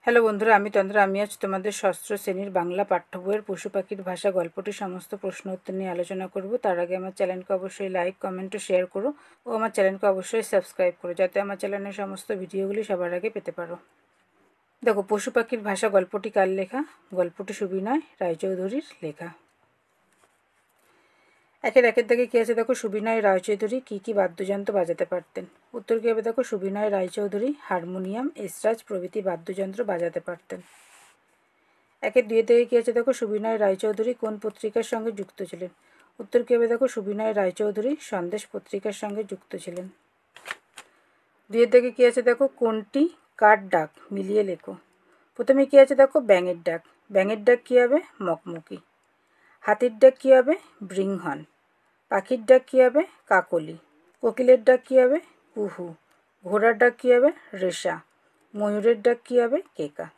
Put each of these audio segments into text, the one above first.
Hello বন্ধুরা, আমি তন্দ্রা। আমি আজ তোমাদের ষষ্ঠ শ্রেণীর বাংলা পাঠ্য বইয়ের পশু পাখির ভাষা গল্পটি সমস্ত প্রশ্ন উত্তর নিয়ে আলোচনা করব। তার আগে আমার চ্যানেলকে অবশ্যই লাইক, কমেন্ট ও শেয়ার করো ও আমার চ্যানেলকে অবশ্যই সাবস্ক্রাইব করো, যাতে আমার চ্যানেলের সমস্ত ভিডিওগুলি সবার আগে পেতে পারো। দেখো, পশু পাখির ভাষা গল্পটি কার লেখা? গল্পটি সুবিনয় রায়চৌধুরীর লেখা। একের দাগে কী আছে দেখো, সুবিনয় রায়চৌধুরী কী কী বাদ্যযন্ত্র বাজাতে পারতেন? উত্তর কী হবে দেখো, সুবিনয় রায়চৌধুরী হারমোনিয়াম, এসরাজ প্রভৃতি বাদ্যযন্ত্র বাজাতে পারতেন। একের দাগে কী আছে দেখো, সুবিনয় রায়চৌধুরী কোন পত্রিকার সঙ্গে যুক্ত ছিলেন? উত্তর কী হবে দেখো, সুবিনয় রায়চৌধুরী সন্দেশ পত্রিকার সঙ্গে যুক্ত ছিলেন। দুইয়ের দাগে কী আছে দেখো, কোনটি কার ডাক মিলিয়ে লেখো। প্রথমে কী আছে দেখো, ব্যাঙের ডাক। ব্যাঙের ডাক কী হবে? মকমকি। হাতির ডাক কী হবে? বৃংহন। পাখির ডাক কী হবে? কাকলি। কোকিলের ডাক কী হবে? কুহু। ঘোড়ার ডাক কী হবে? রেশা। ময়ূরের ডাক কী হবে? কেকা।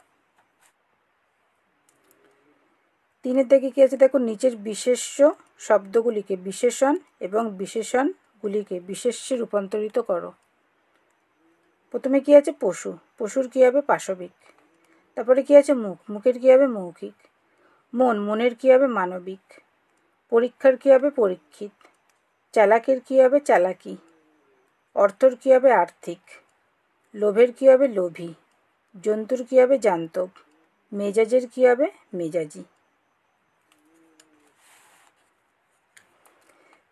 তিনের দাগে কী আছে দেখো, নিচের বিশেষ্য শব্দগুলিকে বিশেষণ এবং বিশেষণগুলিকে বিশেষ্যে রূপান্তরিত করো। প্রথমে কী আছে? পশু। পশুর কী হবে? পাশবিক। তারপরে কী আছে? মুখ। মুখের কী হবে? মৌখিক। মন। মনের কী হবে? মানবিক। পরীক্ষার কী হবে? পরীক্ষিত। চালাকের কী হবে? চালাকি। অর্থর কী হবে? আর্থিক। লোভের কী হবে? লোভী। জন্তুর কী হবে? জান্তব। মেজাজের কী হবে? মেজাজি।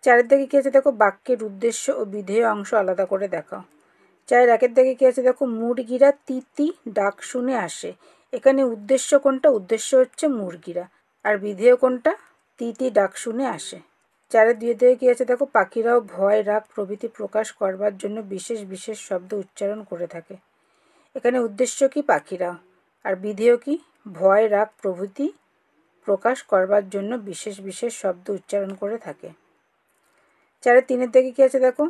চারের দাগে কী আছে দেখো, বাক্যের উদ্দেশ্য ও বিধেয় অংশ আলাদা করে দেখাও। চারের একের দাগে কী আছে দেখো, মুরগিরা তিতি ডাক শুনে আসে। এখানে উদ্দেশ্য কোনটা? উদ্দেশ্য হচ্ছে মুরগিরা। আর বিধেয় কোনটা? তিতি ডাক শুনে আসে। চারের দুইয়ের দাগে কী আছে দেখো, পাখিরাও ভয়, রাগ প্রভৃতি প্রকাশ করবার জন্য বিশেষ বিশেষ শব্দ উচ্চারণ করে থাকে। এখানে উদ্দেশ্য কি? পাখিরা। আর বিধেয় কি? ভয়, রাগ প্রভৃতি প্রকাশ করবার জন্য বিশেষ বিশেষ শব্দ উচ্চারণ করে থাকে। চারের তিনের দাগে কী আছে দেখো,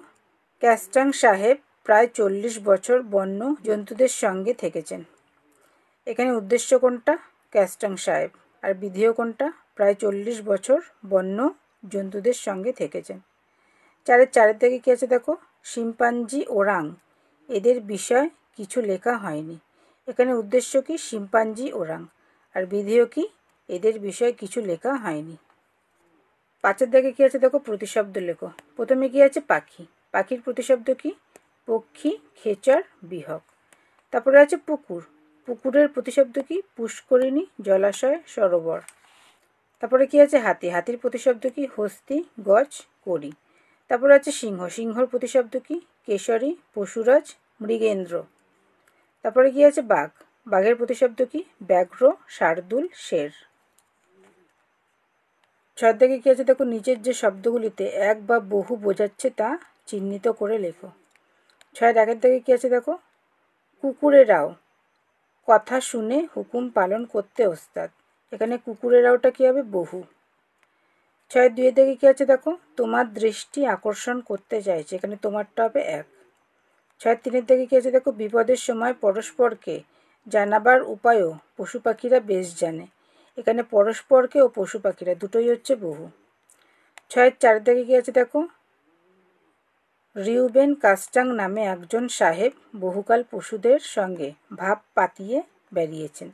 ক্যাস্টাং সাহেব প্রায় 40 বছর বন্য জন্তুদের সঙ্গে থেকেছেন। এখানে উদ্দেশ্য কোনটা? ক্যাস্টাং সাহেব। আর বিধেয় কোনটা? প্রায় 40 বছর বন্য জন্তুদের সঙ্গে থেকেছেন। চারের দাগে কী আছে দেখো, শিম্পাঞ্জি, ওরাং এদের বিষয় কিছু লেখা হয়নি। এখানে উদ্দেশ্য কি? Chimpanzee, orang. আর বিধেয় কি? এদের বিষয়ে কিছু লেখা হয়নি। পাঁচের দাগে কী আছে দেখো, প্রতিশব্দ লেখো। প্রথমে কি আছে? পাখি। পাখির প্রতিশব্দ কি? পক্ষী, খেচর, বিহগ। তারপরে আছে পুকুর। পুকুরের প্রতিশব্দ কি? পুষ্করিণী, জলাশয়, সরোবর। তারপরে কি আছে? হাতি। হাতির প্রতিশব্দ কি? হস্তি, গজ, কড়ি। তারপরে আছে সিংহ। সিংহর প্রতিশব্দ কি? কেশরী, পশুরাজ, মৃগেন্দ্র। তারপরে কি আছে? বাঘ। বাঘের প্রতিশব্দ কি? ব্যাঘ্র, শার্দুল, শের। ছয়ের দাগে কি আছে দেখো, নিচের যে শব্দগুলিতে এক বা বহু বোঝাচ্ছে তা চিহ্নিত করে লেখো। ছয়ের একের দাগে কি আছে দেখো, কুকুরেরাও কথা শুনে হুকুম পালন করতে ওস্তাদ। এখানে কুকুরেরাওটা কি হবে? বহু। ছয়ের দুইয়ের দাগে কি আছে দেখো, তোমার দৃষ্টি আকর্ষণ করতে চাইছে। এখানে তোমারটা হবে এক। ছয়ের তিনের দাগে কি আছে দেখো, বিপদের সময় পরস্পরকে জানাবার উপায়ও পশু পাখিরা বেশ জানে। এখানে পরস্পরকে ও পশু পাখিরা দুটোই হচ্ছে বহু। ছয়ের চারের দাগে কি আছে দেখো, রিউবেন কাস্টাং নামে একজন সাহেব বহুকাল পশুদের সঙ্গে ভাব পাতিয়ে বেরিয়েছেন।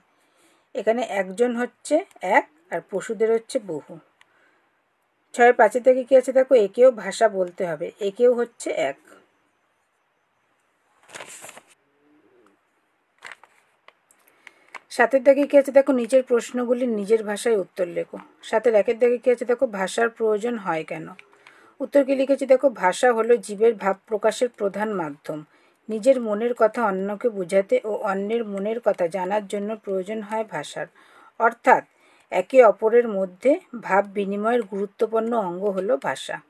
এখানে একজন হচ্ছে এক আর পশুদের হচ্ছে বহু। ছয়ের পাঁচের দাগে কি আছে দেখো, একেও ভাষা বলতে হবে। একেও হচ্ছে এক। সাতের দাগে কি আছে দেখো, নিচের প্রশ্নগুলির নিজের ভাষায় উত্তর লেখো। সাতের একের দাগে কি আছে দেখো, ভাষার প্রয়োজন হয় কেন? উত্তর কি লিখেছি দেখো, ভাষা হলো জীবের ভাব প্রকাশের প্রধান মাধ্যম। নিজের মনের কথা অন্যকে বোঝাতে ও অন্যের মনের কথা জানার জন্য প্রয়োজন হয় ভাষার। অর্থাৎ একে অপরের মধ্যে ভাব বিনিময়ের গুরুত্বপূর্ণ অঙ্গ হলো ভাষা।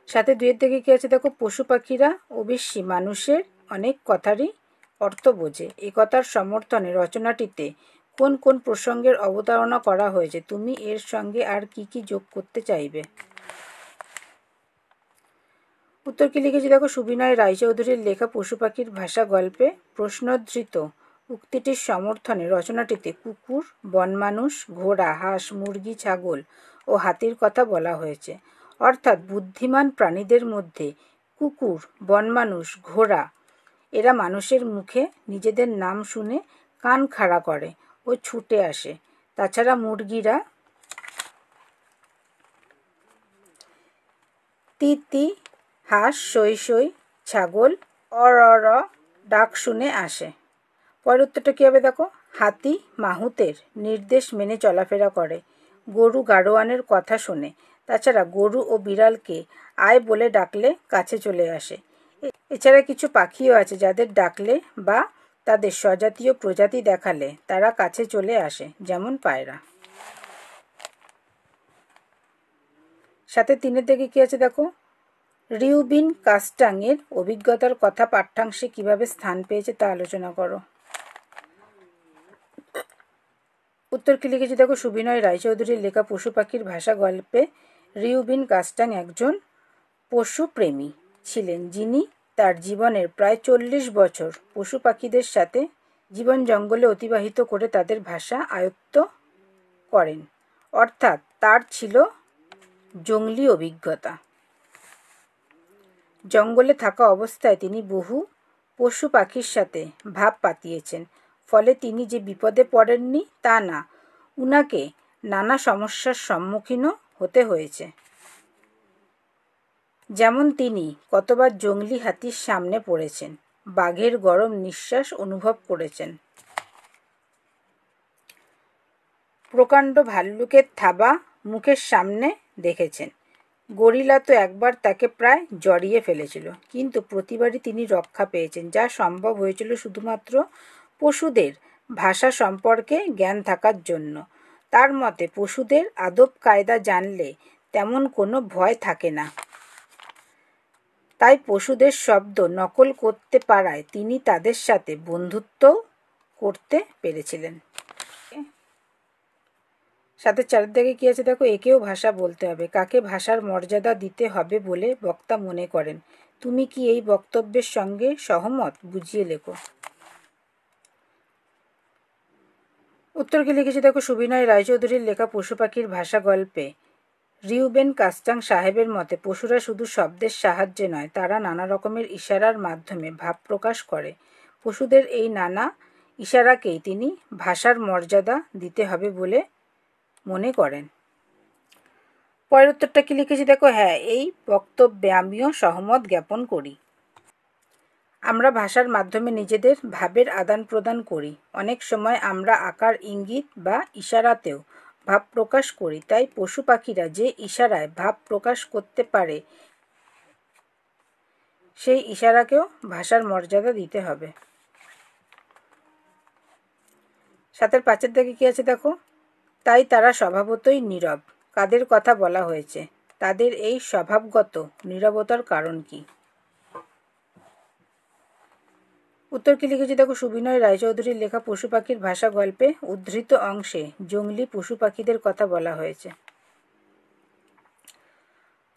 সাথে দুইয়ের দিকে কি আছে দেখো, পশু পাখিরা অবশ্যই মানুষের অনেক কথারই অর্থ বোঝে। এ কথার সমর্থনে রচনাটিতে কোন কোন প্রসঙ্গের অবতারণা করা হয়েছে? তুমি এর সঙ্গে আর কি কি যোগ করতে চাইবে? উত্তর কি লিখেছি দেখো, সুবিনয় রায়চৌধুরীর লেখা পশু পাখির ভাষা গল্পে প্রশ্নোদ্ধৃত উক্তিটির সমর্থনে রচনাটিতে কুকুর, বনমানুষ, ঘোড়া, হাঁস, মুরগি, ছাগল ও হাতির কথা বলা হয়েছে। অর্থাৎ বুদ্ধিমান প্রাণীদের মধ্যে কুকুর, বনমানুষ, ঘোড়া এরা মানুষের মুখে নিজেদের নাম শুনে কান খাড়া করে ও ছুটে আসে। তাছাড়া মুরগিরা তি তি, হাঁস সই সই, ছাগল অর অর ডাক শুনে আসে। পরের উত্তরটা কী হবে দেখো, হাতি মাহুতের নির্দেশ মেনে চলাফেরা করে, গরু গাড়োয়ানের কথা শোনে। তাছাড়া গরু ও বিড়ালকে আয় বলে ডাকলে কাছে চলে আসে। এছাড়া কিছু পাখিও আছে যাদের ডাকলে বা তাদের স্বজাতীয় প্রজাতি দেখালে তারা কাছে চলে আসে, যেমন পায়রা। সাথে 3 থেকে কী আছে দেখো, রিউবিন কাস্টাংয়ের অভিজ্ঞতার কথা পাঠ্যাংশে কিভাবে স্থান পেয়েছে তা আলোচনা করো। উত্তর কি লিখেছি দেখো, সুবিনয় রায়চৌধুরীর লেখা পশু পাখির ভাষা গল্পে রিউবিন কাস্টাং একজন পশুপ্রেমী ছিলেন, যিনি তার জীবনের প্রায় 40 বছর পশু পাখিদের সাথে জীবন জঙ্গলে অতিবাহিত করে তাদের ভাষা আয়ত্ত করেন। অর্থাৎ তার ছিল জংলি অভিজ্ঞতা। জঙ্গলে থাকা অবস্থায় তিনি বহু পশু পাখির সাথে ভাব পাতিয়েছেন। ফলে তিনি যে বিপদে পড়েননি তা না, উনাকে নানা সমস্যার সম্মুখীনও হতে হয়েছে। যেমন তিনি কতবার জংলি হাতির সামনে পড়েছেন, বাঘের গরম নিঃশ্বাস অনুভব করেছেন, প্রকাণ্ড ভাল্লুকের থাবা মুখের সামনে দেখেছেন। গরিলা তো একবার তাকে প্রায় জড়িয়ে ফেলেছিল, কিন্তু প্রতিবারই তিনি রক্ষা পেয়েছেন, যা সম্ভব হয়েছিল শুধুমাত্র পশুদের ভাষা সম্পর্কে জ্ঞান থাকার জন্য। তার মতে পশুদের আদব কায়দা জানলে তেমন কোনো ভয় থাকে না। তাই পশুদের শব্দ নকল করতে পারায় তিনি তাদের সাথে বন্ধুত্বও করতে পেরেছিলেন। সাথে 4 দিকে কী আছে দেখো, একেও ভাষা বলতে হবে, কাকে ভাষার মর্যাদা দিতে হবে বলে বক্তা মনে করেন। তুমি কি এই বক্তব্যের সঙ্গে সহমত? বুঝিয়ে লেখো। উত্তর কি লিখেছি দেখো, সুবিনয় রায়চৌধুরীর লেখা পশু পাখির ভাষা গল্পে রিউবেন কাস্টাং সাহেবের মতে পশুরা শুধু শব্দের সাহায্যে নয়, তারা নানা রকমের ইশারার মাধ্যমে ভাব প্রকাশ করে। পশুদের এই নানা ইশারাকেই তিনি ভাষার মর্যাদা দিতে হবে বলে মনে করেন। পরের উত্তরটা কি লিখেছি দেখো, হ্যাঁ, এই বক্তব্যে আমিও সহমত জ্ঞাপন করি। আমরা ভাষার মাধ্যমে নিজেদের ভাবের আদান প্রদান করি। অনেক সময় আমরা আকার ইঙ্গিত বা ইশারাতেও ভাব প্রকাশ করি। তাই পশু পাখিরা যে ইশারায় ভাব প্রকাশ করতে পারে সেই ইশারাকেও ভাষার মর্যাদা দিতে হবে। 7-5 দিকে কী আছে দেখো, তাই তারা স্বভাবতই নীরব। কাদের কথা বলা হয়েছে? তাদের এই স্বভাবগত নীরবতার কারণ কি? উত্তর কি লিখেছি দেখো, সুবিনয় রায়চৌধুরীর লেখা পশু পাখির ভাষা গল্পে উদ্ধৃত অংশে জংলি পশু পাখিদের কথা বলা হয়েছে।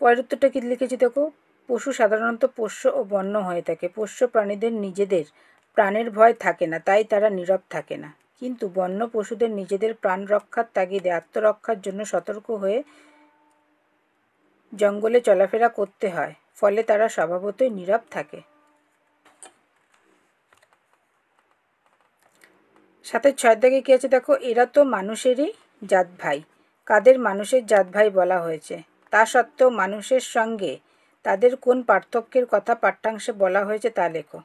পরের উত্তরটা কি লিখেছি দেখো, পশু সাধারণত পোষ্য ও বন্য হয়ে থাকে। পোষ্য প্রাণীদের নিজেদের প্রাণের ভয় থাকে না, তাই তারা নীরব থাকে না। কিন্তু বন্য পশুদের নিজেদের প্রাণ রক্ষার তাগিদে আত্মরক্ষার জন্য সতর্ক হয়ে জঙ্গলে চলাফেরা করতে হয়, ফলে তারা স্বভাবতই নীরব থাকে। 7-6 দিকে কী আছে দেখো, এরা তো মানুষেরই জাত ভাই। কাদের মানুষের জাত ভাই বলা হয়েছে? তা সত্ত্বেও মানুষের সঙ্গে তাদের কোন পার্থক্যের কথা পাঠ্যাংশে বলা হয়েছে তা লেখো।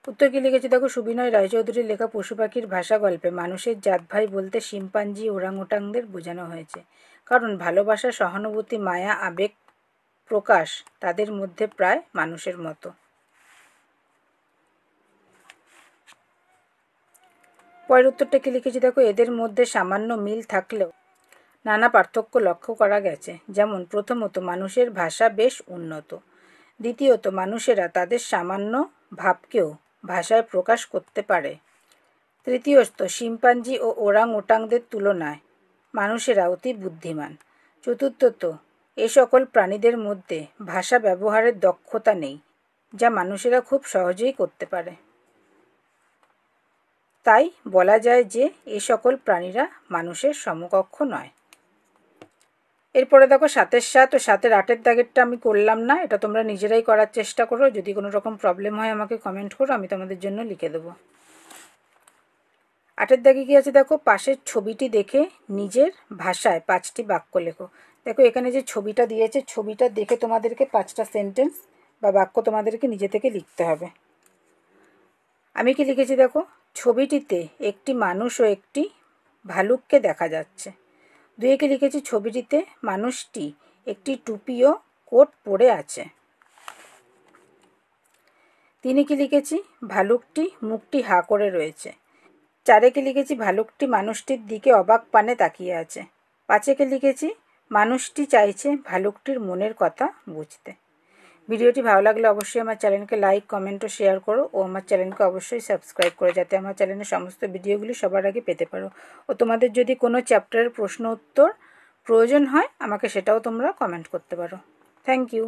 উত্তর কি লিখেছি দেখো, সুবিনয় রায়চৌধুরীর লেখা পশু পাখির ভাষা গল্পে মানুষের জাত ভাই বলতে শিম্পাঞ্জি ওরাংওটাংদের বোঝানো হয়েছে, কারণ ভালোবাসা, সহানুভূতি, মায়া, আবেগ প্রকাশ তাদের মধ্যে প্রায় মানুষের মতো। পরের উত্তরটা কি লিখেছি দেখো, এদের মধ্যে সামান্য মিল থাকলেও নানা পার্থক্য লক্ষ্য করা গেছে। যেমন প্রথমত, মানুষের ভাষা বেশ উন্নত। দ্বিতীয়ত, মানুষেরা তাদের সামান্য ভাবকেও ভাষায় প্রকাশ করতে পারে। তৃতীয়ত, শিম্পাঞ্জি ও ওরাং ওটাংদের তুলনায় মানুষেরা অতি বুদ্ধিমান। চতুর্থত, এ সকল প্রাণীদের মধ্যে ভাষা ব্যবহারের দক্ষতা নেই, যা মানুষেরা খুব সহজেই করতে পারে। তাই বলা যায় যে এ সকল প্রাণীরা মানুষের সমকক্ষ নয়। এরপরে দেখো 7-এর 7 ও 7-এর 8-এর দাগেরটা আমি করলাম না, এটা তোমরা নিজেরাই করার চেষ্টা করো। যদি কোনো রকম প্রবলেম হয় আমাকে কমেন্ট করো, আমি তোমাদের জন্য লিখে দেবো। 8-এর দাগে কী আছে দেখো, পাশের ছবিটি দেখে নিজের ভাষায় 5টি বাক্য লেখো। দেখো এখানে যে ছবিটা দিয়েছে, ছবিটা দেখে তোমাদেরকে 5টা সেন্টেন্স বা বাক্য তোমাদেরকে নিজে থেকে লিখতে হবে। আমি কি লিখেছি দেখো, ছবিটিতে একটি মানুষ ও একটি ভালুককে দেখা যাচ্ছে। 2-এ লিখেছি, ছবিটিতে মানুষটি একটি টুপি ও কোট পরে আছে। 3-এ কি লিখেছি, ভালুকটি মুখটি হা করে রয়েছে। 4-এ লিখেছি, ভালুকটি মানুষটির দিকে অবাক পানে তাকিয়ে আছে। 5-এ লিখেছি, মানুষটি চাইছে ভালুকটির মনের কথা বুঝতে। ভিডিওটি ভালো লাগলে অবশ্যই আমার চ্যানেলকে লাইক, কমেন্ট ও শেয়ার করো ও আমার চ্যানেলকে অবশ্যই সাবস্ক্রাইব করো, যাতে আমার চ্যানেলের সমস্ত ভিডিওগুলি সবার আগে পেতে পারো। ও তোমাদের যদি কোনো চ্যাপ্টারের প্রশ্ন উত্তর প্রয়োজন হয় আমাকে সেটাও তোমরা কমেন্ট করতে পারো। Thank you.